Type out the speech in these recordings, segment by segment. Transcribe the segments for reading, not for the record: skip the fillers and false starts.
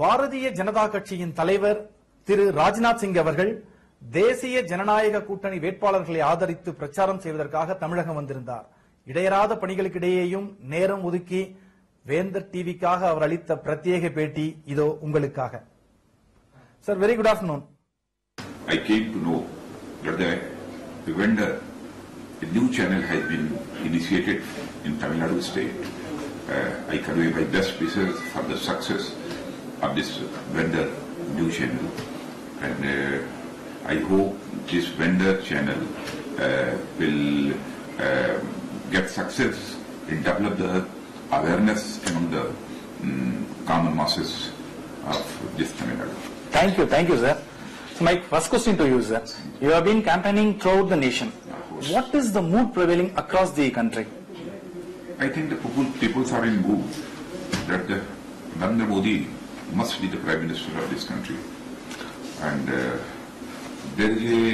பாரதிய ஜனதா கட்சியின் தலைவர் திரு ராஜ்நாத் சிங் அவர்கள் தேசிய ஜனநாயக கூட்டணி வேட்பாளர்களை ஆதரித்து பிரச்சாரம் செய்வதற்காக தமிழகம் வந்திருந்தார். இடையறாத பணிகளுக்கிடையேயும் நேரம் ஒதுக்கி வேந்தர் டிவிக்காக அவர் அளித்த பிரத்யேக பேட்டி இதோ உங்களுக்காக. Sir, very good afternoon. I came to know that the vendor, a new channel has been initiated in Tamil Nadu state. I convey my best wishes for the success of this vendor new channel, and I hope this vendor channel will get success in develop the awareness among the common masses of this Tamil Nadu. Thank you, sir. So my first question to you, sir. You have been campaigning throughout the nation. What is the mood prevailing across the country? I think the people are in mood that Narendra Modi must be the Prime Minister of this country, and there is a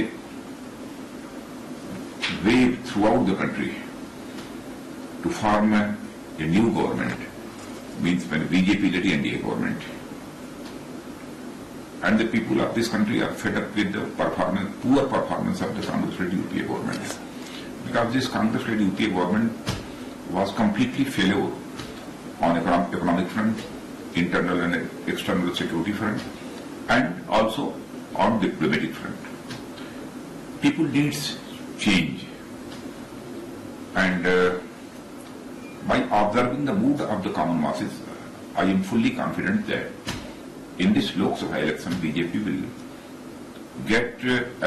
wave throughout the country to form a new government, means when BJP-led NDA government, and the people of this country are fed up with the poor performance of the Congress-led UPA government, because this Congress-led UPA government was completely failure on economic front, internal and external security front, and also on diplomatic front. People needs change, and by observing the mood of the common masses, I am fully confident that in this Lok Sabha election, BJP will get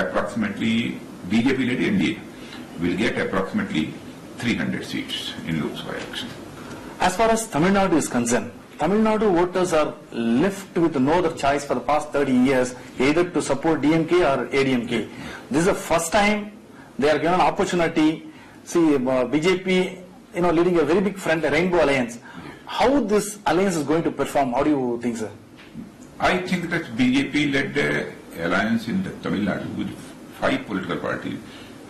approximately, BJP-led NDA will get approximately 300 seats in Lok Sabha election. As far as Tamil Nadu is concerned, Tamil Nadu voters are left with no other choice for the past 30 years, either to support DMK or ADMK. This is the first time they are given an opportunity. See, BJP, leading a very big front, a Rainbow Alliance. How this alliance is going to perform? How do you think, sir? I think that BJP-led alliance in Tamil Nadu with 5 political parties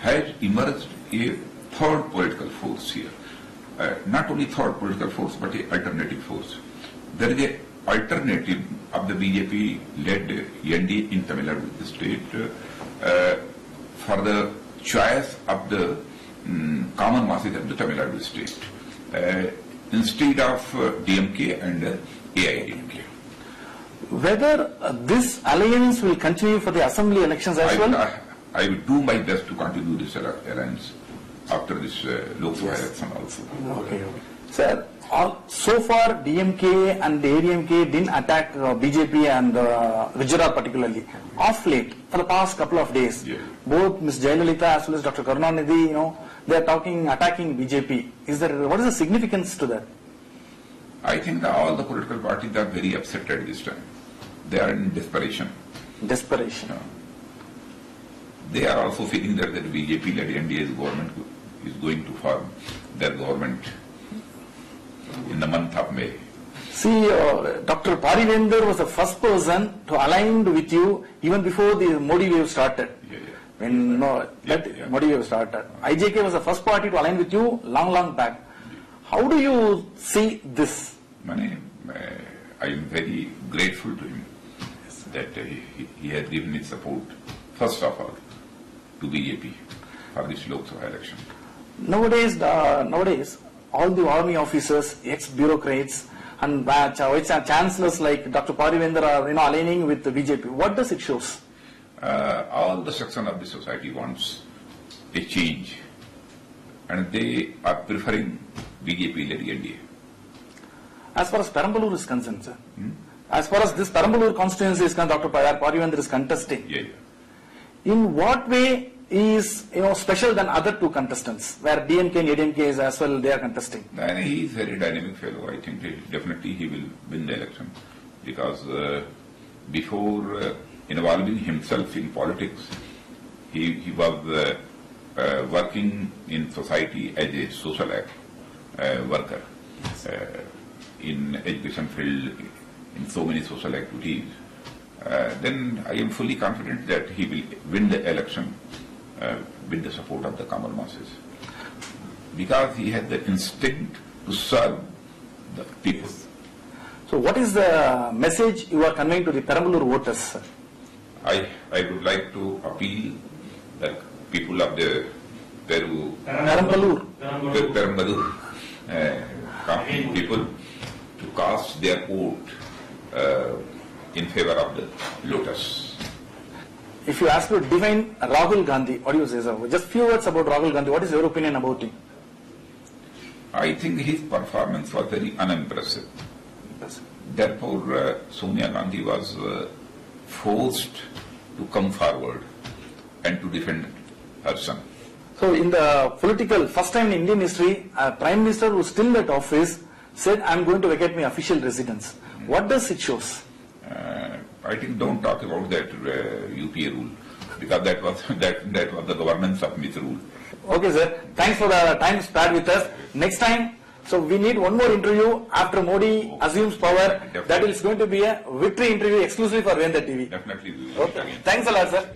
has emerged a third political force here. Not only third political force, but an alternative force. There is an alternative of the BJP-led NDA in Tamil Nadu state for the choice of the common masses of the Tamil Nadu state instead of DMK and AIDMK. Whether this alliance will continue for the assembly elections as well? I will do my best to continue this alliance after this Lok Sabha election also. Okay. Sir, so far DMK and the ADMK didn't attack BJP and Gujarat particularly. Off late, for the past couple of days, both Ms. Jayalalitha as well as Dr. Karunanidhi, they are attacking BJP. What is the significance to that? I think that all the political parties are very upset at this time. They are in desperation. Desperation. They are also feeling that the BJP-led NDA's government is going to form their government in the month of May. See, Dr. Parivender was the first person to align with you even before the Modi wave started. When Modi wave started, IJK was the first party to align with you long back. How do you see this? I am very grateful to him that he has given his support, first of all, to BJP for this Lok Sabha election. Nowadays, all the army officers, ex-bureaucrats, and chancellors like Dr. Parivender are aligning with the BJP. What does it show? All the section of the society wants a change, and they are preferring BJP-led NDA. As far as Perambalur is concerned, sir, as far as this Perambalur constituency is concerned, Dr. Parivender is contesting. In what way is special than other 2 contestants, where DMK and ADMK is as well they are contesting? He is a very dynamic fellow. I think definitely he will win the election, because before involving himself in politics, he was working in society as a social worker in education field, in so many social activities. Then I am fully confident that he will win the election with the support of the common masses, because he has the instinct to serve the people. So what is the message you are conveying to the Perambalur voters, sir? I would like to appeal that people of the Perambalur people to cast their vote in favor of the Lotus. If you ask to define Rahul Gandhi, what do you say, sir? Just few words about Rahul Gandhi. What is your opinion about him? I think his performance was very unimpressive. Therefore, Sonia Gandhi was forced to come forward and to defend her son. So in the political, first time in Indian history, a Prime Minister who is still at office said, I am going to vacate my official residence. What does it show? I think don't talk about that UPA rule, because that was the governance of misrule. Okay, sir. Thanks for the time spared with us. Next time, so we need one more interview after Modi assumes power. Definitely. That is going to be a victory interview exclusively for Vendor TV. Definitely. Okay. Thanks a lot, sir.